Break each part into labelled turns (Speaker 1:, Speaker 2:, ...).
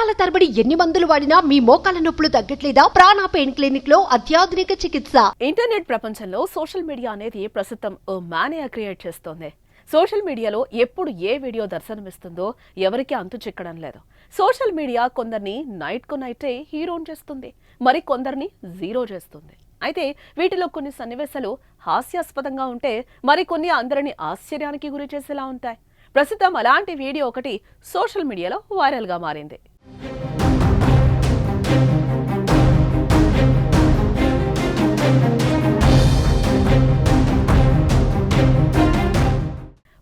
Speaker 1: సంవత్సరాల తరబడి ఎన్ని మందులు వాడినా మీ మోకాల నొప్పులు తగ్గట్లేదా? ప్రాణ పెయిన్ క్లినిక్ లో అత్యాధునిక చికిత్స.
Speaker 2: ఇంటర్నెట్ ప్రపంచంలో సోషల్ మీడియా అనేది ప్రస్తుతం ఓ మానియా క్రియేట్ చేస్తోంది. సోషల్ మీడియాలో ఎప్పుడు ఏ వీడియో దర్శనమిస్తుందో ఎవరికీ అంతు చిక్కడం లేదు. సోషల్ మీడియా కొందరిని నైట్ కు నైటే హీరోని చేస్తుంది, మరి కొందరిని జీరో చేస్తుంది. అయితే వీటిలో కొన్ని సన్నివేశాలు హాస్యాస్పదంగా ఉంటే మరికొన్ని అందరిని ఆశ్చర్యానికి గురి చేసేలా ఉంటాయి. ప్రస్తుతం అలాంటి వీడియో ఒకటి సోషల్ మీడియాలో వైరల్గా మారింది.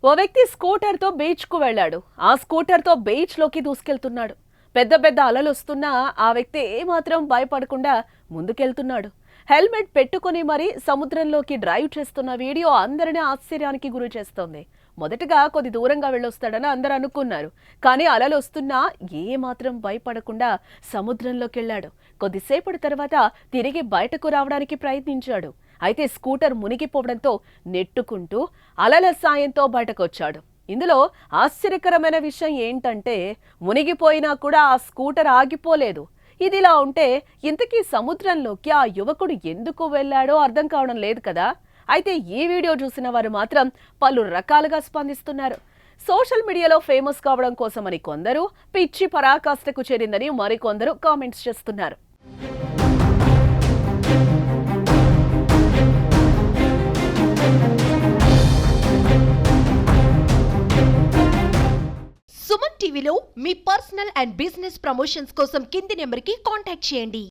Speaker 2: ఓ వ్యక్తి స్కూటర్తో బీచ్కు వెళ్ళాడు. ఆ స్కూటర్తో బీచ్లోకి దూసుకెళ్తున్నాడు. పెద్ద పెద్ద అలలు వస్తున్నా ఆ వ్యక్తి ఏమాత్రం భయపడకుండా ముందుకెళ్తున్నాడు. హెల్మెట్ పెట్టుకుని మరీ సముద్రంలోకి డ్రైవ్ చేస్తున్న వీడియో అందరినీ ఆశ్చర్యానికి గురి చేస్తోంది. మొదటగా కొద్ది దూరంగా వెళ్ళొస్తాడని అందరూ అనుకున్నారు. కానీ అలలు వస్తున్నా ఏమాత్రం భయపడకుండా సముద్రంలోకి వెళ్ళాడు. కొద్దిసేపటి తర్వాత తిరిగి బయటకు రావడానికి ప్రయత్నించాడు. అయితే స్కూటర్ మునిగిపోవడంతో నెట్టుకుంటూ అలల సాయంతో బయటకొచ్చాడు. ఇందులో ఆశ్చర్యకరమైన విషయం ఏంటంటే మునిగిపోయినా కూడా ఆ స్కూటర్ ఆగిపోలేదు. ఇదిలా ఉంటే ఇంతకీ సముద్రంలోకి ఆ యువకుడు ఎందుకు వెళ్ళాడో అర్థం కావడం లేదు కదా. అయితే ఈ వీడియో చూసిన వారు మాత్రం పలు రకాలుగా స్పందిస్తున్నారు. సోషల్ మీడియాలో ఫేమస్ కావడం కోసమని కొందరు, పిచ్చి పరాకాష్ఠకు చేరిందని మరికొందరు కామెంట్స్ చేస్తున్నారు.
Speaker 1: సుమన్ టీవీలో మీ పర్సనల్ అండ్ బిజినెస్ ప్రమోషన్స్ కోసం కింది నెంబర్కి కాంటాక్ట్ చేయండి.